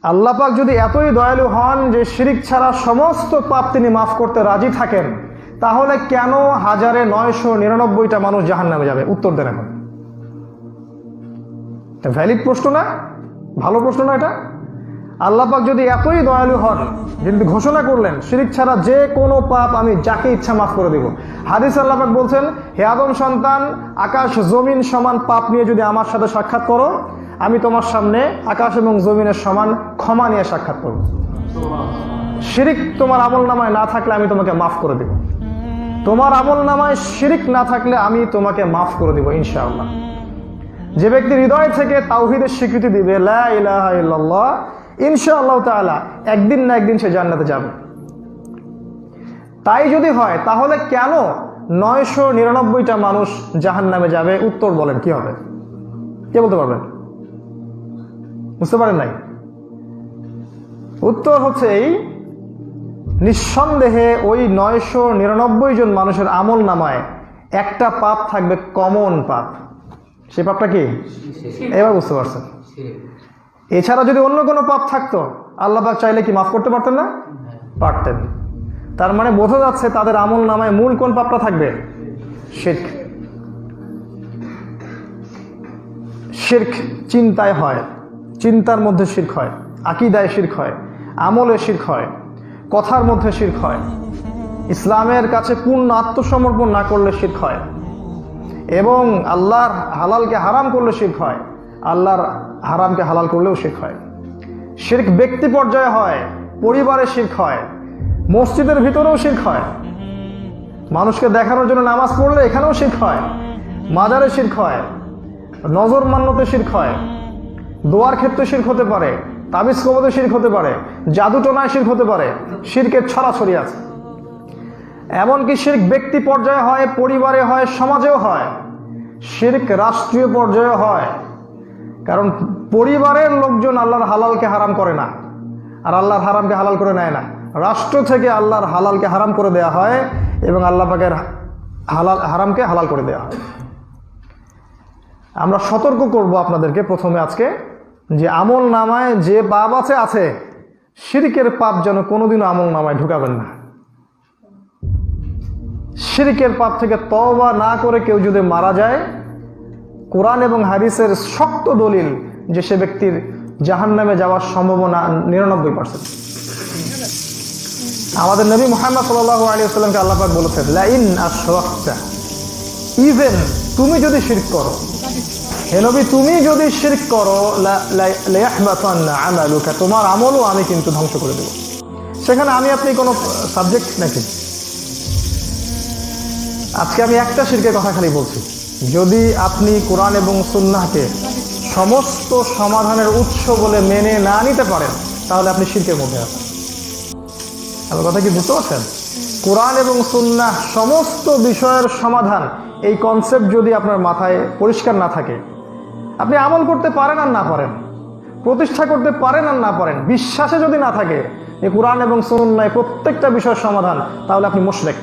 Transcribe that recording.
আল্লাহ পাক যদি এতই দয়ালু হন যে শিরিক ছাড়া সমস্ত পাপ তিনি মাফ করতে রাজি থাকেন, তাহলে কেন 1999টা মানুষ জাহান্নামে যাবে? উত্তর দেন এখন। এটা ভ্যালিড প্রশ্ন না? ভালো প্রশ্ন না এটা? আল্লাহ পাক যদি এতই দয়ালু হন, যদি ঘোষণা করলেন শিরিক ছাড়া যে কোনো পাপ আমি যাকে ইচ্ছা মাফ করে দেব। হাদিস আল্লাহ পাক বলছেন, হে আদম সন্তান, আকাশ জমিন সমান পাপ নিয়ে যদি আমার সাথে সাক্ষাৎ করো, আমি তোমার সামনে আকাশ এবং জমিনের সমান ক্ষমা নিয়ে সাক্ষাৎ করব। শিরিক তোমার আমল নামায় না থাকলে আমি তোমাকে মাফ করে দেব। তোমার আমল নামায় শিরিক না থাকলে আমি তোমাকে মাফ করে দেব ইনশাআল্লাহ। যে ব্যক্তি হৃদয় থেকে তাওহীদের স্বীকৃতি দিবে, লা ইলাহা ইল্লাল্লাহ, ইনশাআল্লাহ তাআলা একদিন না একদিন সে জান্নাতে যাবে। তাই যদি হয়, তাহলে কেন 999টা মানুষ জাহান্নামে যাবে? উত্তর বলেন, কি হবে? কে বলতে পারবেন? বুঝতে পারেন নাই? উত্তর হচ্ছে এই, নিঃসন্দেহে ওই 999 জন মানুষের আমল নামায় একটা পাপ থাকবে, কমন পাপ। সে পাপটা কি? এবার বুঝতে পারছেন? এছাড়া যদি অন্য কোনো পাপ থাকতো, আল্লাহ পাক চাইলে কি মাফ করতে পারতেন না? পারতেন। তার মানে বোঝা যাচ্ছে তাদের আমল নামায় মূল কোন পাপটা থাকবে? শিরক। শিরক চিন্তায় হয়, চিন্তার মধ্যে শিরক হয়, আকীদায় শিরক হয়, আমলে শিরক হয়, কথার মধ্যে শিরক হয়, ইসলামের কাছে পূর্ণ আত্মসমর্পণ না করলে শিরক হয়, এবং আল্লাহর হালালকে হারাম করলে শিরক হয়, আল্লাহর হারামকে হালাল করলেও শিরক হয়। শিরক ব্যক্তি পর্যায়ে হয়, পরিবারে শিরক হয়, মসজিদের ভিতরেও শিরক হয়, মানুষকে দেখানোর জন্য নামাজ পড়লে এখানেও শিরক হয়, মাজারে শিরক হয়, নজর মান্যতে শিরক হয়, দোয়ার ক্ষেত্রে শিরক হতে পারে, তাবিজ কবতে শিরক হতে পারে, জাদু টোনায় শিরক হতে পারে, শিরকের ছড়াছড়ি আছে। এমনকি শিরক ব্যক্তি পর্যায়ে হয়, পরিবারে হয়, সমাজেও হয়, শিরক রাষ্ট্রীয় পর্যায়ে হয়। কারণ পরিবারের লোকজন আল্লাহর হালালকে হারাম করে না, আর আল্লাহর হারামকে হালাল করে নেয় না। রাষ্ট্র থেকে আল্লাহর হালালকে হারাম করে দেয়া হয় এবং আল্লাহ পাকের হারামকে হালাল করে দেয়া হয়। আমরা সতর্ক করব আপনাদেরকে প্রথমে আজকে, যে আমল নামায় যে পাপ আছে, শিরকের পাপ যেন কোনোদিনও আমল নামায় ঢুকাবেন না। শিরকের পাপ থেকে তওবা না করে কেউ যদি মারা যায়, কোরআন এবং হাদিসের শক্ত দলিল যে সে ব্যক্তির জাহান্নামে যাওয়ার সম্ভাবনা 99%। আমাদের নবী মুহাম্মদ সাল্লাল্লাহু আলাইহি ওয়াসাল্লামকে আল্লাহ পাক বলেছেন, লা ইন আশরাকতা, ইভেন তুমি যদি শিরক করো, হে নবী তুমি যদি শিরক করো, লা ইয়াহবাতান্না আমালুকা, তোমার আমলও আমি কিন্তু ধ্বংস করে দেব। সেখানে আমি আপনি কোনো সাবজেক্ট নাকি? আজকে আমি একটা শিরকের কথা খালি বলছি, যদি আপনি কোরআন এবং সুন্নাহকে সমস্ত সমাধানের উৎস বলে মেনে না নিতে পারেন, তাহলে আপনি শিরকের মধ্যে আছেন। আমার কথা কি বুঝতে পারছেন? কোরআন এবং সুন্নাহ সমস্ত বিষয়ের সমাধান, এই কনসেপ্ট যদি আপনার মাথায় পরিষ্কার না থাকে, আপনি আমল করতে পারেন আর না পারেন, প্রতিষ্ঠা করতে পারেন আর না পারেন, বিশ্বাসে যদি না থাকে এই কোরআন এবং সুন্নাহ প্রত্যেকটা বিষয়ের সমাধান, তাহলে আপনি মুশরিক।